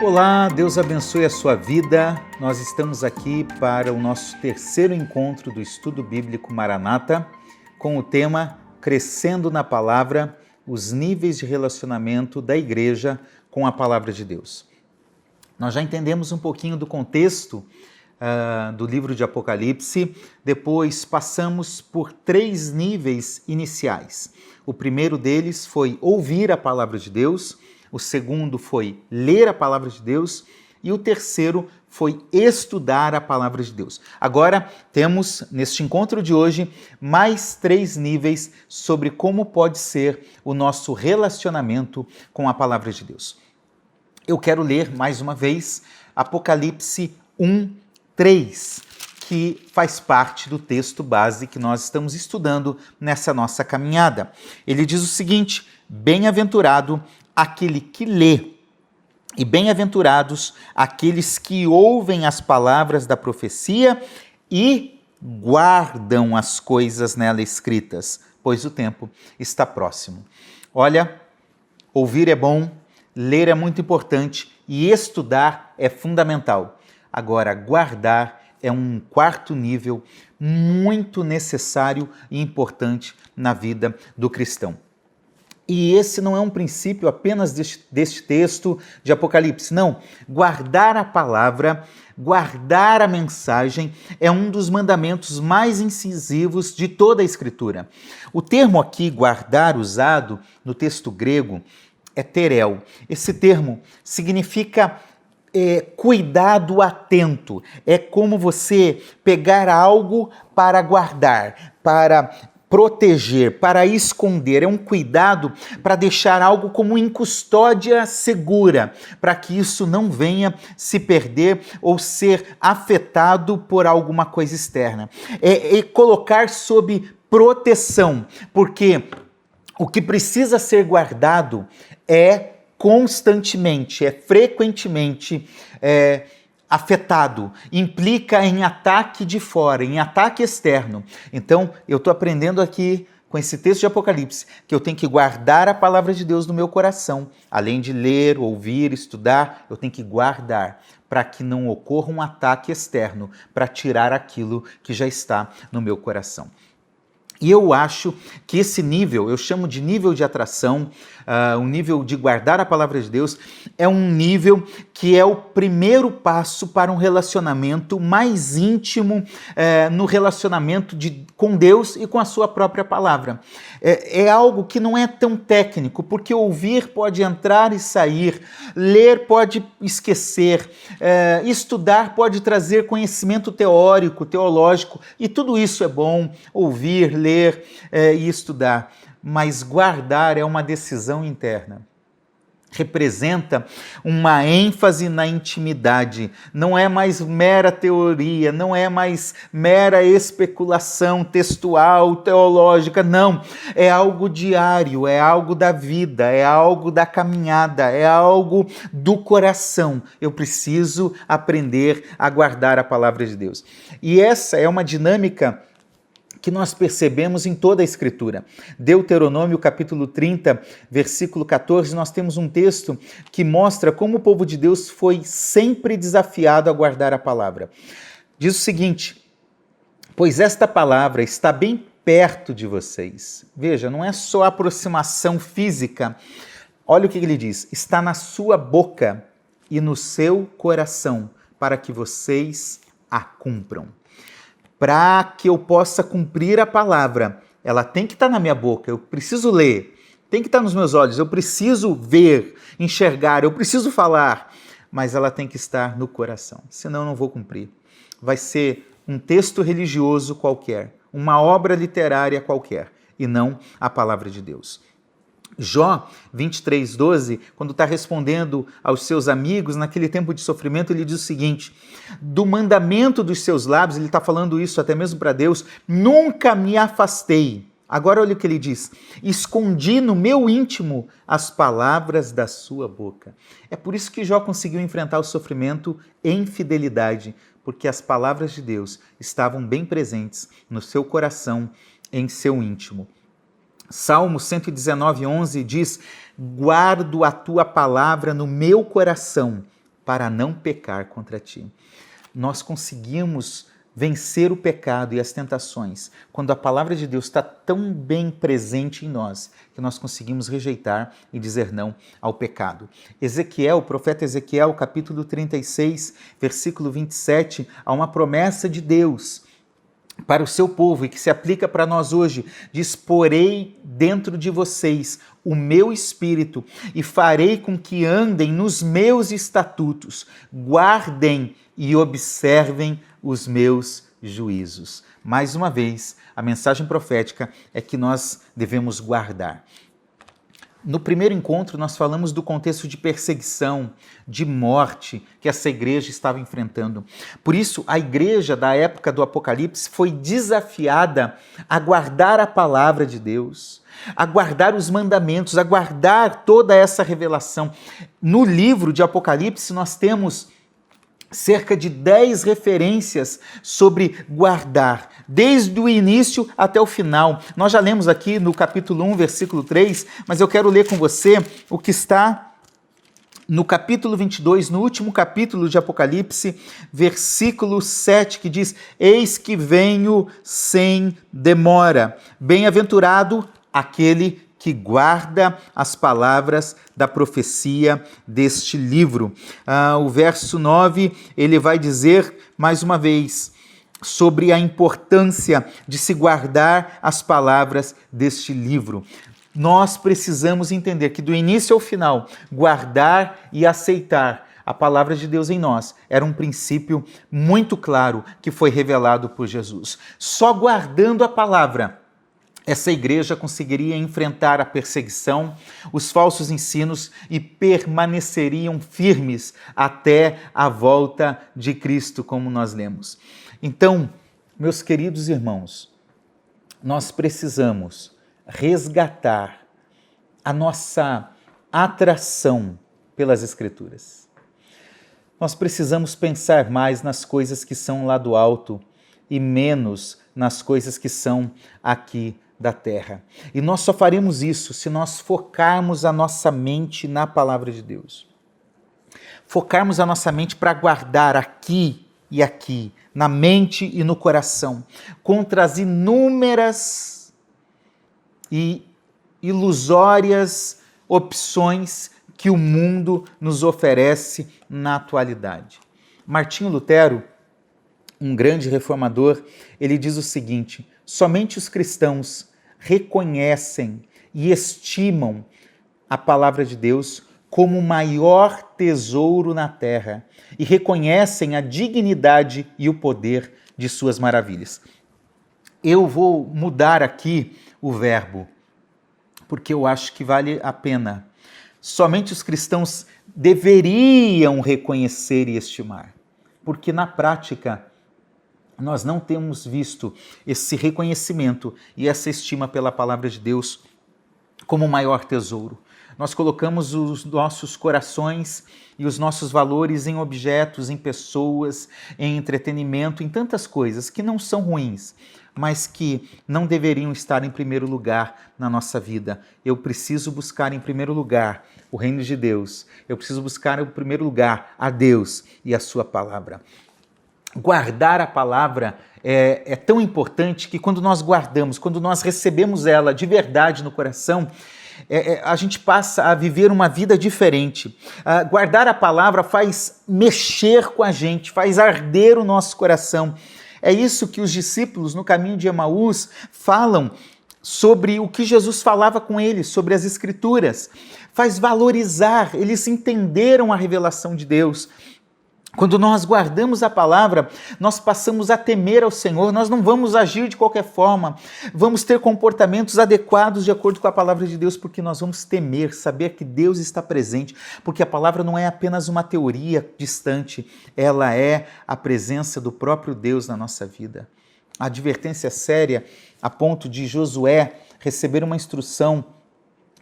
Olá, Deus abençoe a sua vida. Nós estamos aqui para o nosso terceiro encontro do Estudo Bíblico Maranata, com o tema Crescendo na Palavra, os níveis de relacionamento da igreja com a Palavra de Deus. Nós já entendemos um pouquinho do contexto do livro de Apocalipse, depois passamos por 3 níveis iniciais. O primeiro deles foi ouvir a Palavra de Deus, o segundo foi ler a Palavra de Deus e o terceiro foi estudar a Palavra de Deus. Agora temos, neste encontro de hoje, mais 3 níveis sobre como pode ser o nosso relacionamento com a Palavra de Deus. Eu quero ler mais uma vez Apocalipse 1:3, que faz parte do texto base que nós estamos estudando nessa nossa caminhada. Ele diz o seguinte: bem-aventurado aquele que lê, e bem-aventurados aqueles que ouvem as palavras da profecia e guardam as coisas nela escritas, pois o tempo está próximo. Olha, ouvir é bom, ler é muito importante e estudar é fundamental. Agora, guardar é um 4º nível muito necessário e importante na vida do cristão. E esse não é um princípio apenas deste texto de Apocalipse, não. Guardar a palavra, guardar a mensagem é um dos mandamentos mais incisivos de toda a Escritura. O termo aqui, guardar, usado no texto grego, é terel. Esse termo significa cuidado atento. É como você pegar algo para guardar, para proteger, para esconder. É um cuidado para deixar algo como em custódia segura, para que isso não venha se perder ou ser afetado por alguma coisa externa. É colocar sob proteção, porque o que precisa ser guardado é constantemente, é frequentemente afetado, implica em ataque de fora, em ataque externo. Então, eu estou aprendendo aqui com esse texto de Apocalipse que eu tenho que guardar a palavra de Deus no meu coração. Além de ler, ouvir, estudar, eu tenho que guardar para que não ocorra um ataque externo, para tirar aquilo que já está no meu coração. E eu acho que esse nível, eu chamo de nível de atração, um nível de guardar a palavra de Deus, é um nível que é o primeiro passo para um relacionamento mais íntimo no relacionamento com Deus e com a sua própria palavra. É algo que não é tão técnico, porque ouvir pode entrar e sair, ler pode esquecer, estudar pode trazer conhecimento teórico, teológico, e tudo isso é bom, ouvir, ler e estudar, mas guardar é uma decisão interna. Representa uma ênfase na intimidade, não é mais mera teoria, não é mais mera especulação textual, teológica, não. É algo diário, é algo da vida, é algo da caminhada, é algo do coração. Eu preciso aprender a guardar a palavra de Deus. E essa é uma dinâmica que nós percebemos em toda a Escritura. Deuteronômio capítulo 30, versículo 14, nós temos um texto que mostra como o povo de Deus foi sempre desafiado a guardar a palavra. Diz o seguinte: pois esta palavra está bem perto de vocês. Veja, não é só aproximação física. Olha o que ele diz: está na sua boca e no seu coração, para que vocês a cumpram. Para que eu possa cumprir a palavra, ela tem que estar na minha boca, eu preciso ler, tem que estar nos meus olhos, eu preciso ver, enxergar, eu preciso falar, mas ela tem que estar no coração, senão eu não vou cumprir. Vai ser um texto religioso qualquer, uma obra literária qualquer, e não a palavra de Deus. Jó 23:12, quando está respondendo aos seus amigos naquele tempo de sofrimento, ele diz o seguinte: do mandamento dos seus lábios, ele está falando isso até mesmo para Deus, nunca me afastei. Agora olha o que ele diz: escondi no meu íntimo as palavras da sua boca. É por isso que Jó conseguiu enfrentar o sofrimento em fidelidade, porque as palavras de Deus estavam bem presentes no seu coração, em seu íntimo. Salmo 119:11 diz: guardo a tua palavra no meu coração para não pecar contra ti. Nós conseguimos vencer o pecado e as tentações quando a palavra de Deus está tão bem presente em nós que nós conseguimos rejeitar e dizer não ao pecado. Ezequiel, o profeta Ezequiel, capítulo 36, versículo 27, há uma promessa de Deus para o seu povo e que se aplica para nós hoje. Diz: porei dentro de vocês o meu espírito e farei com que andem nos meus estatutos, guardem e observem os meus juízos. Mais uma vez, a mensagem profética é que nós devemos guardar. No primeiro encontro, nós falamos do contexto de perseguição, de morte que essa igreja estava enfrentando. Por isso, a igreja da época do Apocalipse foi desafiada a guardar a palavra de Deus, a guardar os mandamentos, a guardar toda essa revelação. No livro de Apocalipse, nós temos cerca de 10 referências sobre guardar, desde o início até o final. Nós já lemos aqui no capítulo 1, versículo 3, mas eu quero ler com você o que está no capítulo 22, no último capítulo de Apocalipse, versículo 7, que diz: eis que venho sem demora, bem-aventurado aquele que guarda as palavras da profecia deste livro. O verso 9, ele vai dizer, mais uma vez, sobre a importância de se guardar as palavras deste livro. Nós precisamos entender que do início ao final, guardar e aceitar a palavra de Deus em nós era um princípio muito claro que foi revelado por Jesus. Só guardando a palavra, essa igreja conseguiria enfrentar a perseguição, os falsos ensinos e permaneceriam firmes até a volta de Cristo, como nós lemos. Então, meus queridos irmãos, nós precisamos resgatar a nossa atração pelas Escrituras. Nós precisamos pensar mais nas coisas que são lá do alto e menos nas coisas que são aqui da terra. E nós só faremos isso se nós focarmos a nossa mente na palavra de Deus. Focarmos a nossa mente para guardar aqui e aqui, na mente e no coração, contra as inúmeras e ilusórias opções que o mundo nos oferece na atualidade. Martinho Lutero, um grande reformador, ele diz o seguinte: somente os cristãos reconhecem e estimam a palavra de Deus como o maior tesouro na terra e reconhecem a dignidade e o poder de suas maravilhas. Eu vou mudar aqui o verbo, porque eu acho que vale a pena. Somente os cristãos deveriam reconhecer e estimar, porque na prática nós não temos visto esse reconhecimento e essa estima pela palavra de Deus como o maior tesouro. Nós colocamos os nossos corações e os nossos valores em objetos, em pessoas, em entretenimento, em tantas coisas que não são ruins, mas que não deveriam estar em primeiro lugar na nossa vida. Eu preciso buscar em primeiro lugar o reino de Deus. Eu preciso buscar em primeiro lugar a Deus e a sua palavra. Guardar a palavra é tão importante que quando nós guardamos, quando nós recebemos ela de verdade no coração, a gente passa a viver uma vida diferente. Guardar a palavra faz mexer com a gente, faz arder o nosso coração. É isso que os discípulos no caminho de Emaús falam sobre o que Jesus falava com eles, sobre as Escrituras. Faz valorizar, eles entenderam a revelação de Deus. Quando nós guardamos a palavra, nós passamos a temer ao Senhor, nós não vamos agir de qualquer forma, vamos ter comportamentos adequados de acordo com a palavra de Deus, porque nós vamos temer, saber que Deus está presente, porque a palavra não é apenas uma teoria distante, ela é a presença do próprio Deus na nossa vida. A advertência séria a ponto de Josué receber uma instrução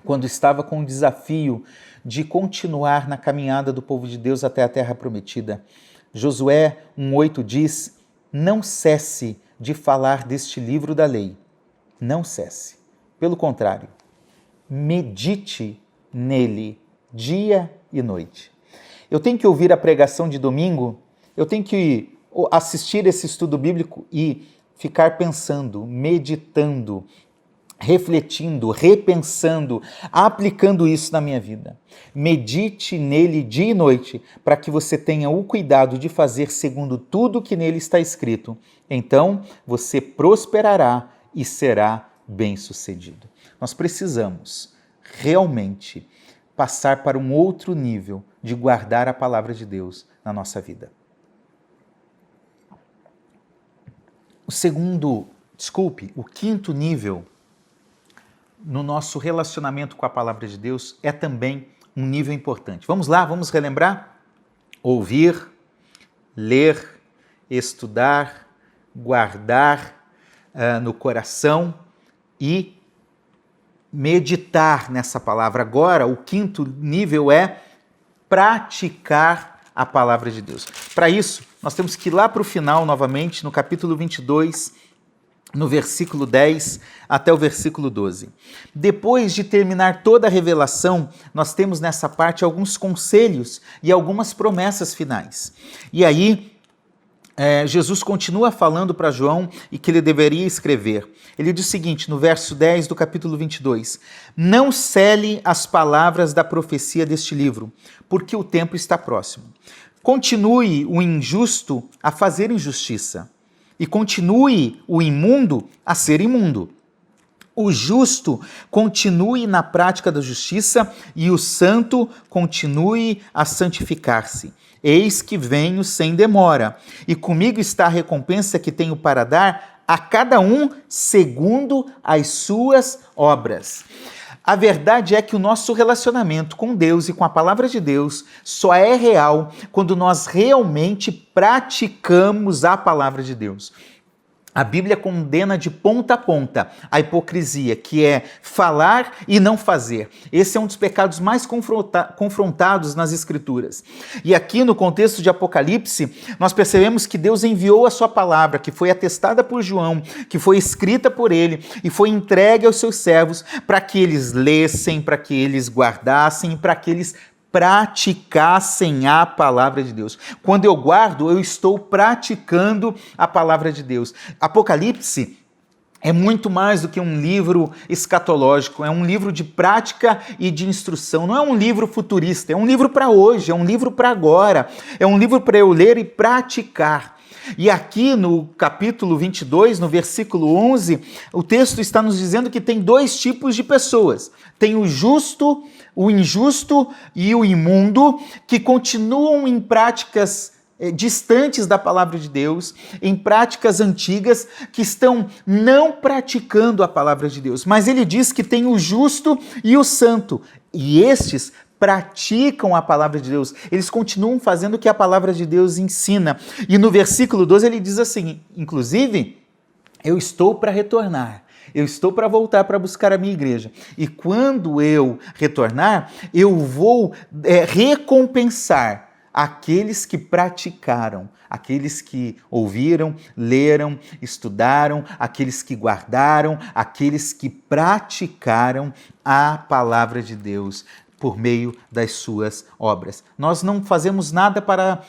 quando estava com o desafio de continuar na caminhada do povo de Deus até a terra prometida. Josué 1,8 diz: não cesse de falar deste livro da lei. Não cesse. Pelo contrário, medite nele dia e noite. Eu tenho que ouvir a pregação de domingo? Eu tenho que assistir esse estudo bíblico e ficar pensando, meditando, refletindo, repensando, aplicando isso na minha vida. Medite nele dia e noite, para que você tenha o cuidado de fazer segundo tudo que nele está escrito. Então, você prosperará e será bem-sucedido. Nós precisamos realmente passar para um outro nível de guardar a palavra de Deus na nossa vida. O quinto nível no nosso relacionamento com a palavra de Deus é também um nível importante. Vamos lá, vamos relembrar? Ouvir, ler, estudar, guardar no coração e meditar nessa palavra. Agora, o quinto nível é praticar a palavra de Deus. Para isso, nós temos que ir lá para o final, novamente, no capítulo 22, no versículo 10 até o versículo 12. Depois de terminar toda a revelação, nós temos nessa parte alguns conselhos e algumas promessas finais. E aí, Jesus continua falando para João e que ele deveria escrever. Ele diz o seguinte, no verso 10 do capítulo 22, não cele as palavras da profecia deste livro, porque o tempo está próximo. Continue o injusto a fazer injustiça, e continue o imundo a ser imundo. O justo continue na prática da justiça, e o santo continue a santificar-se. Eis que venho sem demora, e comigo está a recompensa que tenho para dar a cada um segundo as suas obras. A verdade é que o nosso relacionamento com Deus e com a palavra de Deus só é real quando nós realmente praticamos a palavra de Deus. A Bíblia condena de ponta a ponta a hipocrisia, que é falar e não fazer. Esse é um dos pecados mais confrontados nas Escrituras. E aqui no contexto de Apocalipse, nós percebemos que Deus enviou a sua palavra, que foi atestada por João, que foi escrita por ele e foi entregue aos seus servos para que eles lessem, para que eles guardassem, para que eles praticassem a palavra de Deus. Quando eu guardo, eu estou praticando a palavra de Deus. Apocalipse é muito mais do que um livro escatológico, é um livro de prática e de instrução. Não é um livro futurista, é um livro para hoje, é um livro para agora, é um livro para eu ler e praticar. E aqui no capítulo 22, no versículo 11, o texto está nos dizendo que tem dois tipos de pessoas. Tem o justo, o injusto e o imundo, que continuam em práticas distantes da palavra de Deus, em práticas antigas, que estão não praticando a palavra de Deus. Mas ele diz que tem o justo e o santo, e estes praticam a palavra de Deus, eles continuam fazendo o que a palavra de Deus ensina. E no versículo 12 ele diz assim, inclusive, eu estou para retornar, eu estou para voltar para buscar a minha igreja. E quando eu retornar, eu vou recompensar aqueles que praticaram, aqueles que ouviram, leram, estudaram, aqueles que guardaram, aqueles que praticaram a palavra de Deus por meio das suas obras. Nós não fazemos nada para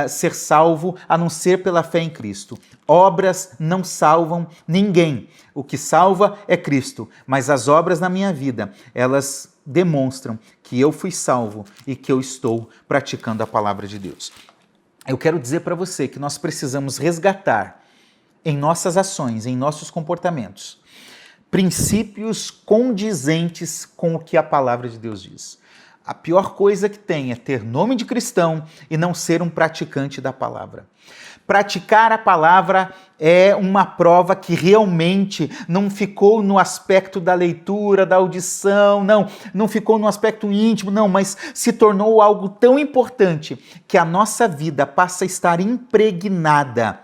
ser salvo a não ser pela fé em Cristo. Obras não salvam ninguém. O que salva é Cristo, mas as obras na minha vida, elas demonstram que eu fui salvo e que eu estou praticando a palavra de Deus. Eu quero dizer para você que nós precisamos resgatar em nossas ações, em nossos comportamentos, princípios condizentes com o que a palavra de Deus diz. A pior coisa que tem é ter nome de cristão e não ser um praticante da palavra. Praticar a palavra é uma prova que realmente não ficou no aspecto da leitura, da audição, não ficou no aspecto íntimo, mas se tornou algo tão importante que a nossa vida passa a estar impregnada,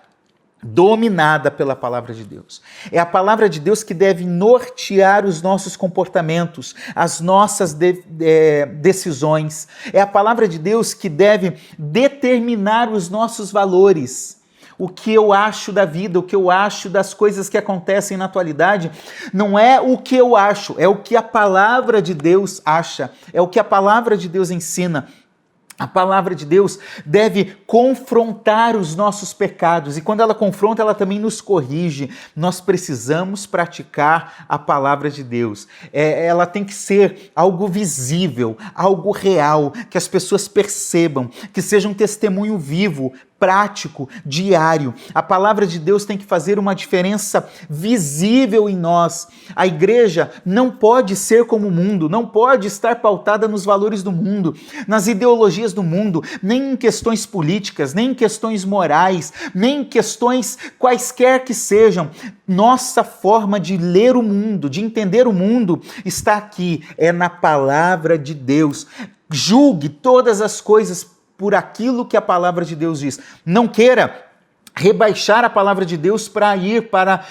dominada pela palavra de Deus. É a palavra de Deus que deve nortear os nossos comportamentos, as nossas decisões. É a palavra de Deus que deve determinar os nossos valores. O que eu acho da vida, o que eu acho das coisas que acontecem na atualidade, não é o que eu acho, é o que a palavra de Deus acha, é o que a palavra de Deus ensina. A palavra de Deus deve confrontar os nossos pecados, e quando ela confronta, ela também nos corrige. Nós precisamos praticar a palavra de Deus. Ela tem que ser algo visível, algo real, que as pessoas percebam, que seja um testemunho vivo, prático, diário. A palavra de Deus tem que fazer uma diferença visível em nós. A igreja não pode ser como o mundo, não pode estar pautada nos valores do mundo, nas ideologias do mundo, nem em questões políticas, nem em questões morais, nem em questões quaisquer que sejam. Nossa forma de ler o mundo, de entender o mundo, está aqui, é na palavra de Deus. Julgue todas as coisas por aquilo que a palavra de Deus diz. Não queira rebaixar a palavra de Deus para ir para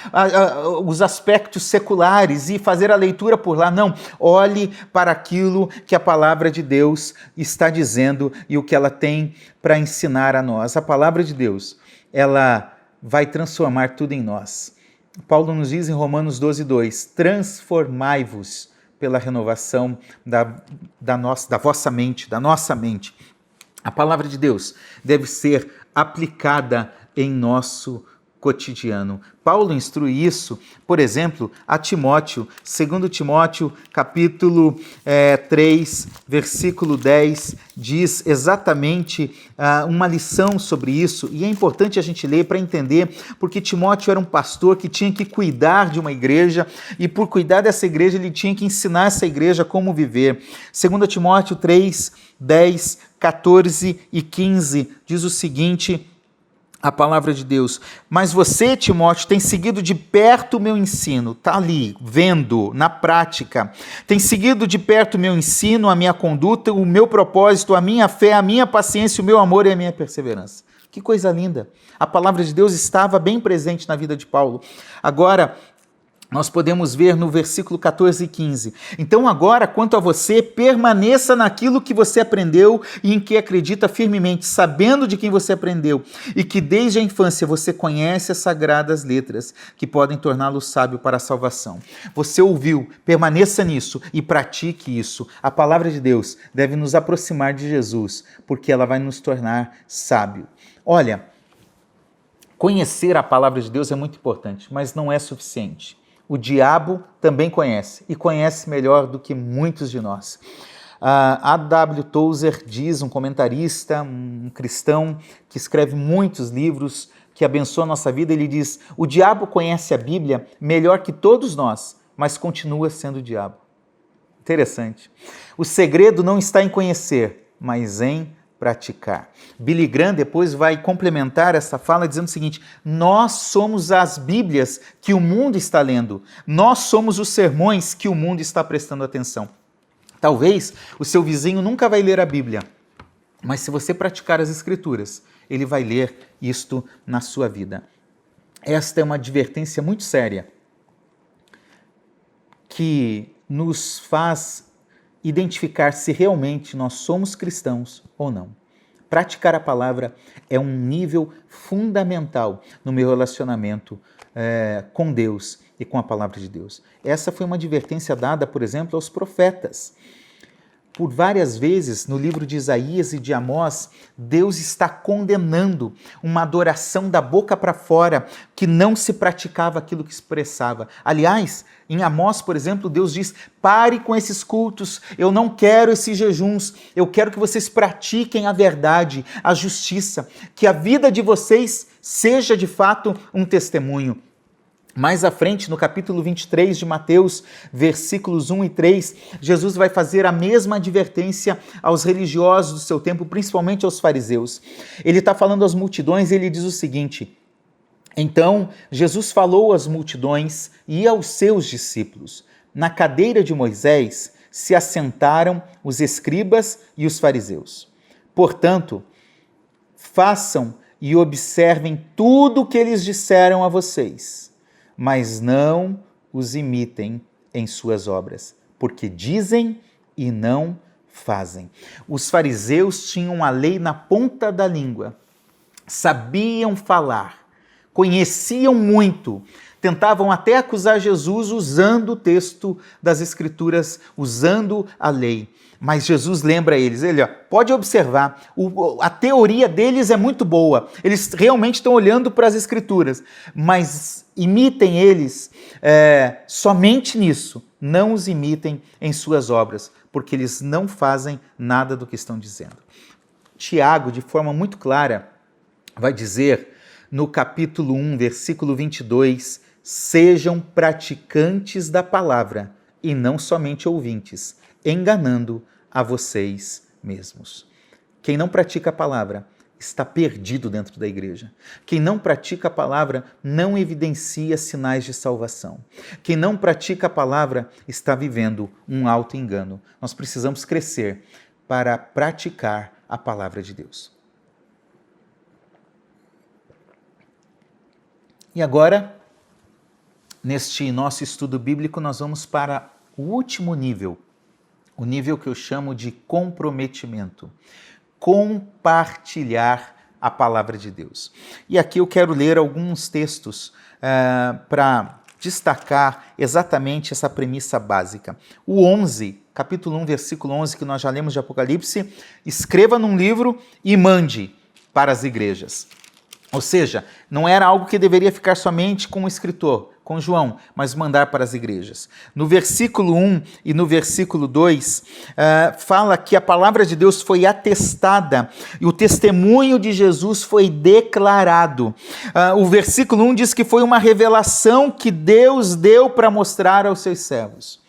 os aspectos seculares e fazer a leitura por lá. Não, olhe para aquilo que a palavra de Deus está dizendo e o que ela tem para ensinar a nós. A palavra de Deus, ela vai transformar tudo em nós. Paulo nos diz em Romanos 12:2, transformai-vos pela renovação da vossa mente, da nossa mente. A palavra de Deus deve ser aplicada em nosso cotidiano. Paulo instrui isso, por exemplo, a Timóteo, 2 Timóteo, capítulo 3, versículo 10, diz exatamente uma lição sobre isso, e é importante a gente ler para entender, porque Timóteo era um pastor que tinha que cuidar de uma igreja, e por cuidar dessa igreja, ele tinha que ensinar essa igreja como viver. 2 Timóteo 3, 10, 14 e 15, diz o seguinte: a palavra de Deus: mas você, Timóteo, tem seguido de perto o meu ensino, está ali, vendo, na prática, tem seguido de perto o meu ensino, a minha conduta, o meu propósito, a minha fé, a minha paciência, o meu amor e a minha perseverança. Que coisa linda! A palavra de Deus estava bem presente na vida de Paulo. Agora, nós podemos ver no versículo 14 e 15. Então agora, quanto a você, permaneça naquilo que você aprendeu e em que acredita firmemente, sabendo de quem você aprendeu, e que desde a infância você conhece as sagradas letras, que podem torná-lo sábio para a salvação. Você ouviu, permaneça nisso e pratique isso. A palavra de Deus deve nos aproximar de Jesus, porque ela vai nos tornar sábio. Olha, conhecer a palavra de Deus é muito importante, mas não é suficiente. O diabo também conhece, e conhece melhor do que muitos de nós. A.W. Tozer diz, um comentarista, um cristão que escreve muitos livros que abençoam a nossa vida, ele diz: o diabo conhece a Bíblia melhor que todos nós, mas continua sendo o diabo. Interessante. O segredo não está em conhecer, mas em praticar. Billy Graham depois vai complementar essa fala dizendo o seguinte: nós somos as Bíblias que o mundo está lendo, nós somos os sermões que o mundo está prestando atenção. Talvez o seu vizinho nunca vai ler a Bíblia, mas se você praticar as Escrituras, ele vai ler isto na sua vida. Esta é uma advertência muito séria que nos faz identificar se realmente nós somos cristãos ou não. Praticar a palavra é um nível fundamental no meu relacionamento com Deus e com a palavra de Deus. Essa foi uma advertência dada, por exemplo, aos profetas. Por várias vezes, no livro de Isaías e de Amós, Deus está condenando uma adoração da boca para fora, que não se praticava aquilo que expressava. Aliás, em Amós, por exemplo, Deus diz: pare com esses cultos, eu não quero esses jejuns, eu quero que vocês pratiquem a verdade, a justiça, que a vida de vocês seja de fato um testemunho. Mais à frente, no capítulo 23 de Mateus, versículos 1 e 3, Jesus vai fazer a mesma advertência aos religiosos do seu tempo, principalmente aos fariseus. Ele está falando às multidões e ele diz o seguinte: então Jesus falou às multidões e aos seus discípulos: na cadeira de Moisés se assentaram os escribas e os fariseus. Portanto, façam e observem tudo o que eles disseram a vocês, mas não os imitem em suas obras, porque dizem e não fazem. Os fariseus tinham a lei na ponta da língua, sabiam falar, conheciam muito, tentavam até acusar Jesus usando o texto das Escrituras, usando a lei. Mas Jesus lembra eles, pode observar, a teoria deles é muito boa, eles realmente estão olhando para as Escrituras, mas imitem eles somente nisso, não os imitem em suas obras, porque eles não fazem nada do que estão dizendo. Tiago, de forma muito clara, vai dizer no capítulo 1, versículo 22, sejam praticantes da palavra e não somente ouvintes, enganando a vocês mesmos. Quem não pratica a palavra está perdido dentro da igreja. Quem não pratica a palavra não evidencia sinais de salvação. Quem não pratica a palavra está vivendo um auto-engano. Nós precisamos crescer para praticar a palavra de Deus. E agora, neste nosso estudo bíblico, nós vamos para o último nível, o nível que eu chamo de comprometimento. Compartilhar a palavra de Deus. E aqui eu quero ler alguns textos para destacar exatamente essa premissa básica. O 11, capítulo 1, versículo 11, que nós já lemos de Apocalipse, escreva num livro e mande para as igrejas. Ou seja, não era algo que deveria ficar somente com o escritor, com João, mas mandar para as igrejas. No versículo 1 e no versículo 2, fala que a palavra de Deus foi atestada e o testemunho de Jesus foi declarado. O versículo 1 diz que foi uma revelação que Deus deu para mostrar aos seus servos.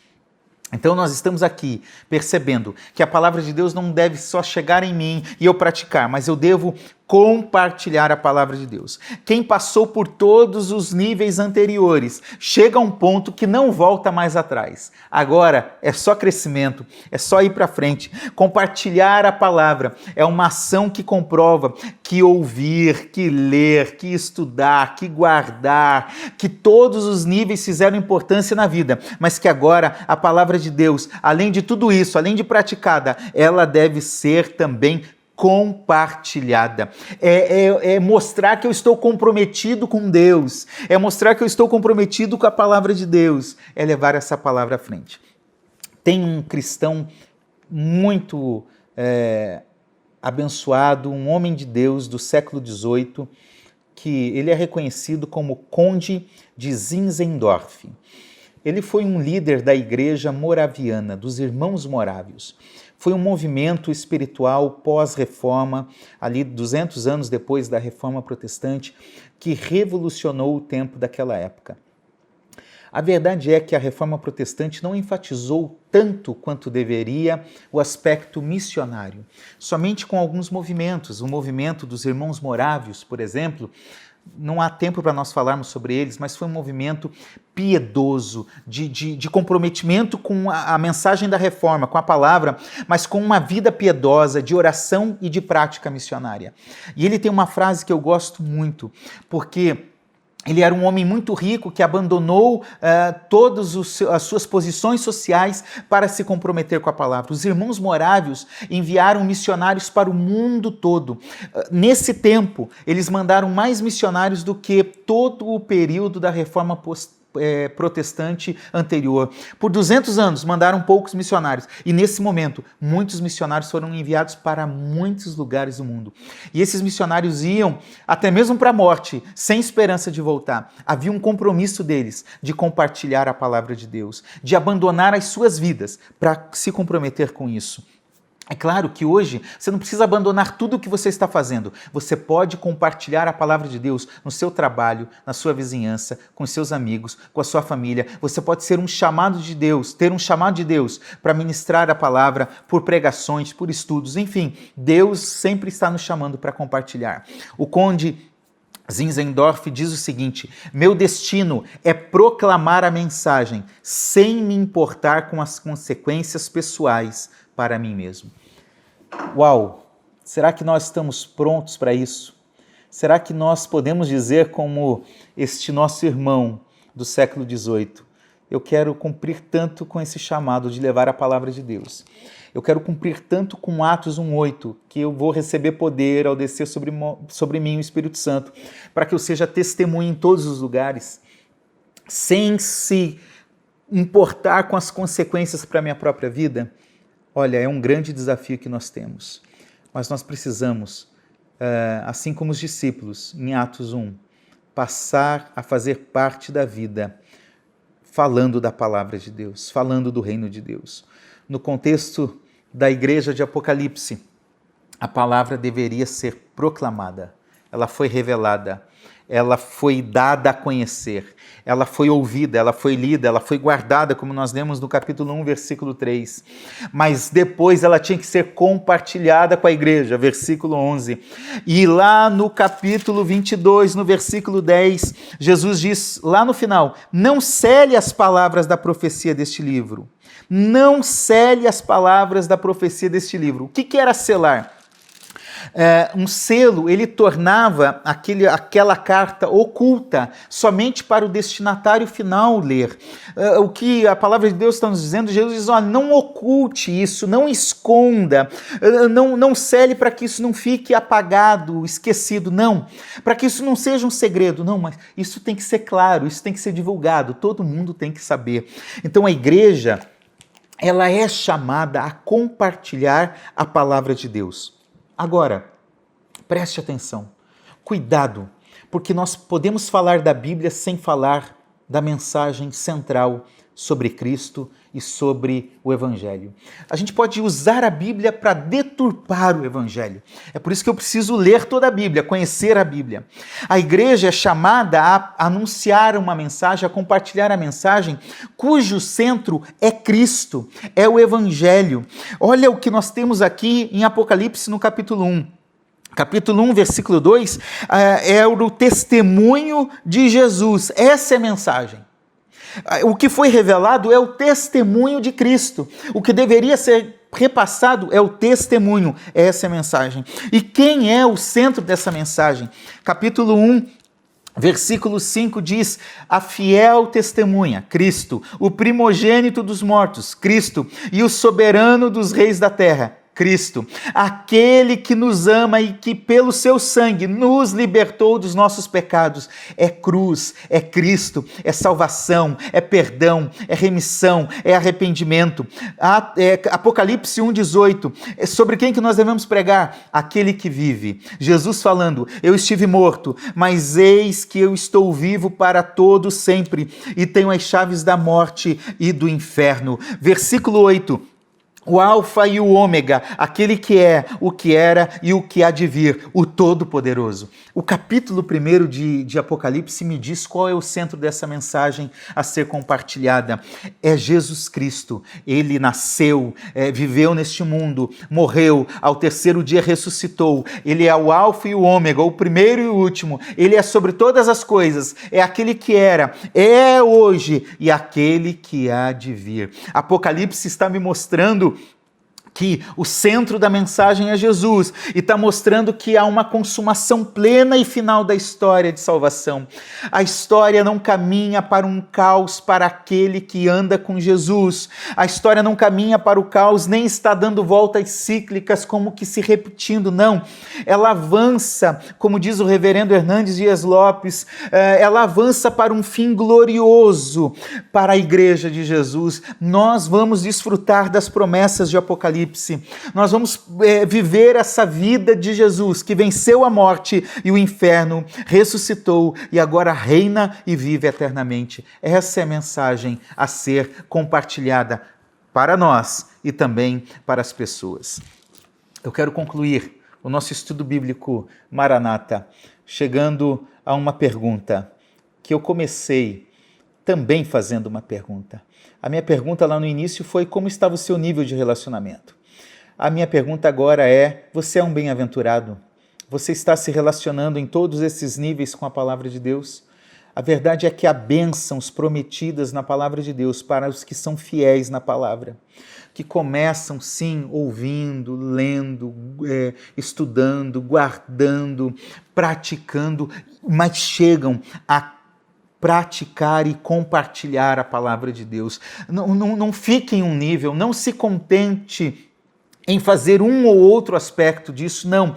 Então nós estamos aqui percebendo que a palavra de Deus não deve só chegar em mim e eu praticar, mas eu devo compartilhar a palavra de Deus. Quem passou por todos os níveis anteriores chega a um ponto que não volta mais atrás. Agora é só crescimento, é só ir para frente. Compartilhar a palavra é uma ação que comprova que ouvir, que ler, que estudar, que guardar, que todos os níveis fizeram importância na vida, mas que agora a palavra de Deus, além de tudo isso, além de praticada, ela deve ser também compartilhada. É mostrar que eu estou comprometido com Deus, é mostrar que eu estou comprometido com a palavra de Deus, é levar essa palavra à frente. Tem um cristão muito abençoado, um homem de Deus do século XVIII, que ele é reconhecido como Conde de Zinzendorf. Ele foi um líder da igreja moraviana, dos Irmãos Morávios. Foi um movimento espiritual pós-reforma, ali 200 anos depois da reforma protestante, que revolucionou o tempo daquela época. A verdade é que a reforma protestante não enfatizou tanto quanto deveria o aspecto missionário. Somente com alguns movimentos, o movimento dos Irmãos Morávios, por exemplo, não há tempo para nós falarmos sobre eles, mas foi um movimento piedoso, de comprometimento com a mensagem da reforma, com a palavra, mas com uma vida piedosa, de oração e de prática missionária. E ele tem uma frase que eu gosto muito, porque ele era um homem muito rico que abandonou todas as suas posições sociais para se comprometer com a palavra. Os Irmãos Morávios enviaram missionários para o mundo todo. Nesse tempo, eles mandaram mais missionários do que todo o período da reforma protestante anterior. Por 200 anos mandaram poucos missionários e nesse momento muitos missionários foram enviados para muitos lugares do mundo. E esses missionários iam até mesmo para a morte, sem esperança de voltar. Havia um compromisso deles de compartilhar a palavra de Deus, de abandonar as suas vidas para se comprometer com isso. É claro que hoje você não precisa abandonar tudo o que você está fazendo. Você pode compartilhar a palavra de Deus no seu trabalho, na sua vizinhança, com seus amigos, com a sua família. Você pode ser um chamado de Deus, ter um chamado de Deus para ministrar a palavra por pregações, por estudos. Enfim, Deus sempre está nos chamando para compartilhar. O Conde Zinzendorf diz o seguinte: meu destino é proclamar a mensagem sem me importar com as consequências pessoais para mim mesmo. Uau! Será que nós estamos prontos para isso? Será que nós podemos dizer como este nosso irmão do século XVIII? Eu quero cumprir tanto com esse chamado de levar a palavra de Deus. Eu quero cumprir tanto com Atos 1:8, que eu vou receber poder ao descer sobre mim o Espírito Santo, para que eu seja testemunha em todos os lugares. sem se importar com as consequências para a minha própria vida? Olha, é um grande desafio que nós temos. Mas nós precisamos, assim como os discípulos, em Atos 1, passar a fazer parte da vida, falando da palavra de Deus, falando do reino de Deus. No contexto da igreja de Apocalipse, a palavra deveria ser proclamada, ela foi revelada, ela foi dada a conhecer, ela foi ouvida, ela foi lida, ela foi guardada, como nós lemos no capítulo 1, versículo 3. Mas depois ela tinha que ser compartilhada com a igreja, versículo 11. E lá no capítulo 22, no versículo 10, Jesus diz lá no final: não cele as palavras da profecia deste livro. Não cele as palavras da profecia deste livro. O que era selar? Um selo, ele tornava aquela carta oculta somente para o destinatário final ler. O que a palavra de Deus está nos dizendo, Jesus diz: olha, não oculte isso, não esconda, não cele para que isso não fique apagado, esquecido, não. Para que isso não seja um segredo, não, mas isso tem que ser claro, isso tem que ser divulgado, todo mundo tem que saber. Então a igreja, ela é chamada a compartilhar a palavra de Deus. Agora, preste atenção, cuidado, porque nós podemos falar da Bíblia sem falar da mensagem central sobre Cristo e sobre o Evangelho. A gente pode usar a Bíblia para deturpar o Evangelho. É por isso que eu preciso ler toda a Bíblia, conhecer a Bíblia. A igreja é chamada a anunciar uma mensagem, a compartilhar a mensagem cujo centro é Cristo, é o Evangelho. Olha o que nós temos aqui em Apocalipse no capítulo 1. Capítulo 1, versículo 2, é o testemunho de Jesus. Essa é a mensagem. O que foi revelado é o testemunho de Cristo. O que deveria ser repassado é o testemunho. Essa é a mensagem. E quem é o centro dessa mensagem? Capítulo 1, versículo 5 diz: a fiel testemunha, Cristo, o primogênito dos mortos, Cristo, e o soberano dos reis da terra, Cristo, aquele que nos ama e que pelo seu sangue nos libertou dos nossos pecados. É cruz, é Cristo, é salvação, é perdão, é remissão, é arrependimento. Apocalipse 1,18, sobre quem que nós devemos pregar? Aquele que vive. Jesus falando: eu estive morto, mas eis que eu estou vivo para todo sempre e tenho as chaves da morte e do inferno. Versículo 8, o Alfa e o Ômega, aquele que é, o que era e o que há de vir, o Todo-Poderoso. O capítulo 1 de Apocalipse me diz qual é o centro dessa mensagem a ser compartilhada. É Jesus Cristo. Ele nasceu, viveu neste mundo, morreu, ao terceiro dia ressuscitou. Ele é o Alfa e o Ômega, o primeiro e o último. Ele é sobre todas as coisas. É aquele que era, é hoje e aquele que há de vir. Apocalipse está me mostrando que o centro da mensagem é Jesus e está mostrando que há uma consumação plena e final da história de salvação. A história não caminha para um caos para aquele que anda com Jesus. A história não caminha para o caos, nem está dando voltas cíclicas como que se repetindo, não. Ela avança, como diz o reverendo Hernandes Dias Lopes, ela avança para um fim glorioso para a igreja de Jesus. Nós vamos desfrutar das promessas de Apocalipse. Nós vamos viver essa vida de Jesus, que venceu a morte e o inferno, ressuscitou e agora reina e vive eternamente. Essa é a mensagem a ser compartilhada para nós e também para as pessoas. Eu quero concluir o nosso estudo bíblico Maranata chegando a uma pergunta que eu comecei também fazendo uma pergunta. A minha pergunta lá no início foi: como estava o seu nível de relacionamento? A minha pergunta agora é: você é um bem-aventurado? Você está se relacionando em todos esses níveis com a palavra de Deus? A verdade é que há bênçãos prometidas na palavra de Deus para os que são fiéis na palavra, que começam sim ouvindo, lendo, estudando, guardando, praticando, mas chegam a praticar e compartilhar a palavra de Deus. Não fique em um nível, não se contente em fazer um ou outro aspecto disso, não.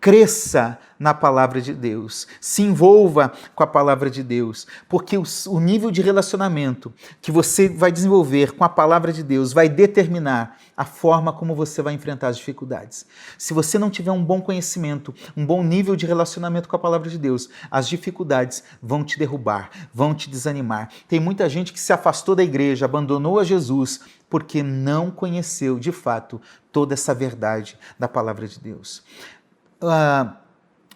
Cresça na palavra de Deus, se envolva com a palavra de Deus, porque o nível de relacionamento que você vai desenvolver com a palavra de Deus vai determinar a forma como você vai enfrentar as dificuldades. Se você não tiver um bom conhecimento, um bom nível de relacionamento com a palavra de Deus, as dificuldades vão te derrubar, vão te desanimar. Tem muita gente que se afastou da igreja, abandonou a Jesus, porque não conheceu de fato toda essa verdade da palavra de Deus.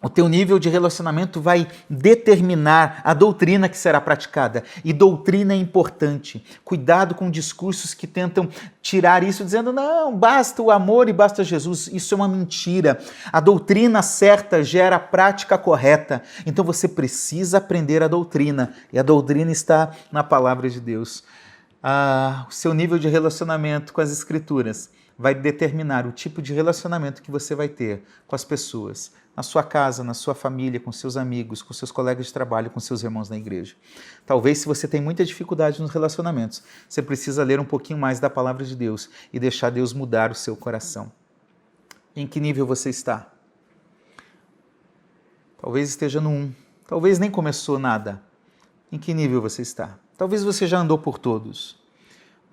O teu nível de relacionamento vai determinar a doutrina que será praticada. E doutrina é importante. Cuidado com discursos que tentam tirar isso, dizendo, não, basta o amor e basta Jesus. Isso é uma mentira. A doutrina certa gera a prática correta. Então você precisa aprender a doutrina. E a doutrina está na palavra de Deus. O seu nível de relacionamento com as Escrituras vai determinar o tipo de relacionamento que você vai ter com as pessoas, na sua casa, na sua família, com seus amigos, com seus colegas de trabalho, com seus irmãos na igreja. Talvez, se você tem muita dificuldade nos relacionamentos, você precisa ler um pouquinho mais da palavra de Deus e deixar Deus mudar o seu coração. Em que nível você está? Talvez esteja no 1, talvez nem começou nada. Em que nível você está? Talvez você já andou por todos.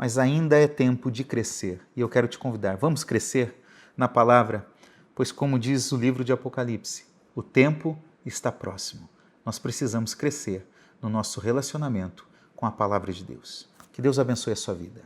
Mas ainda é tempo de crescer. E eu quero te convidar, vamos crescer na palavra? Pois como diz o livro de Apocalipse, o tempo está próximo. Nós precisamos crescer no nosso relacionamento com a palavra de Deus. Que Deus abençoe a sua vida.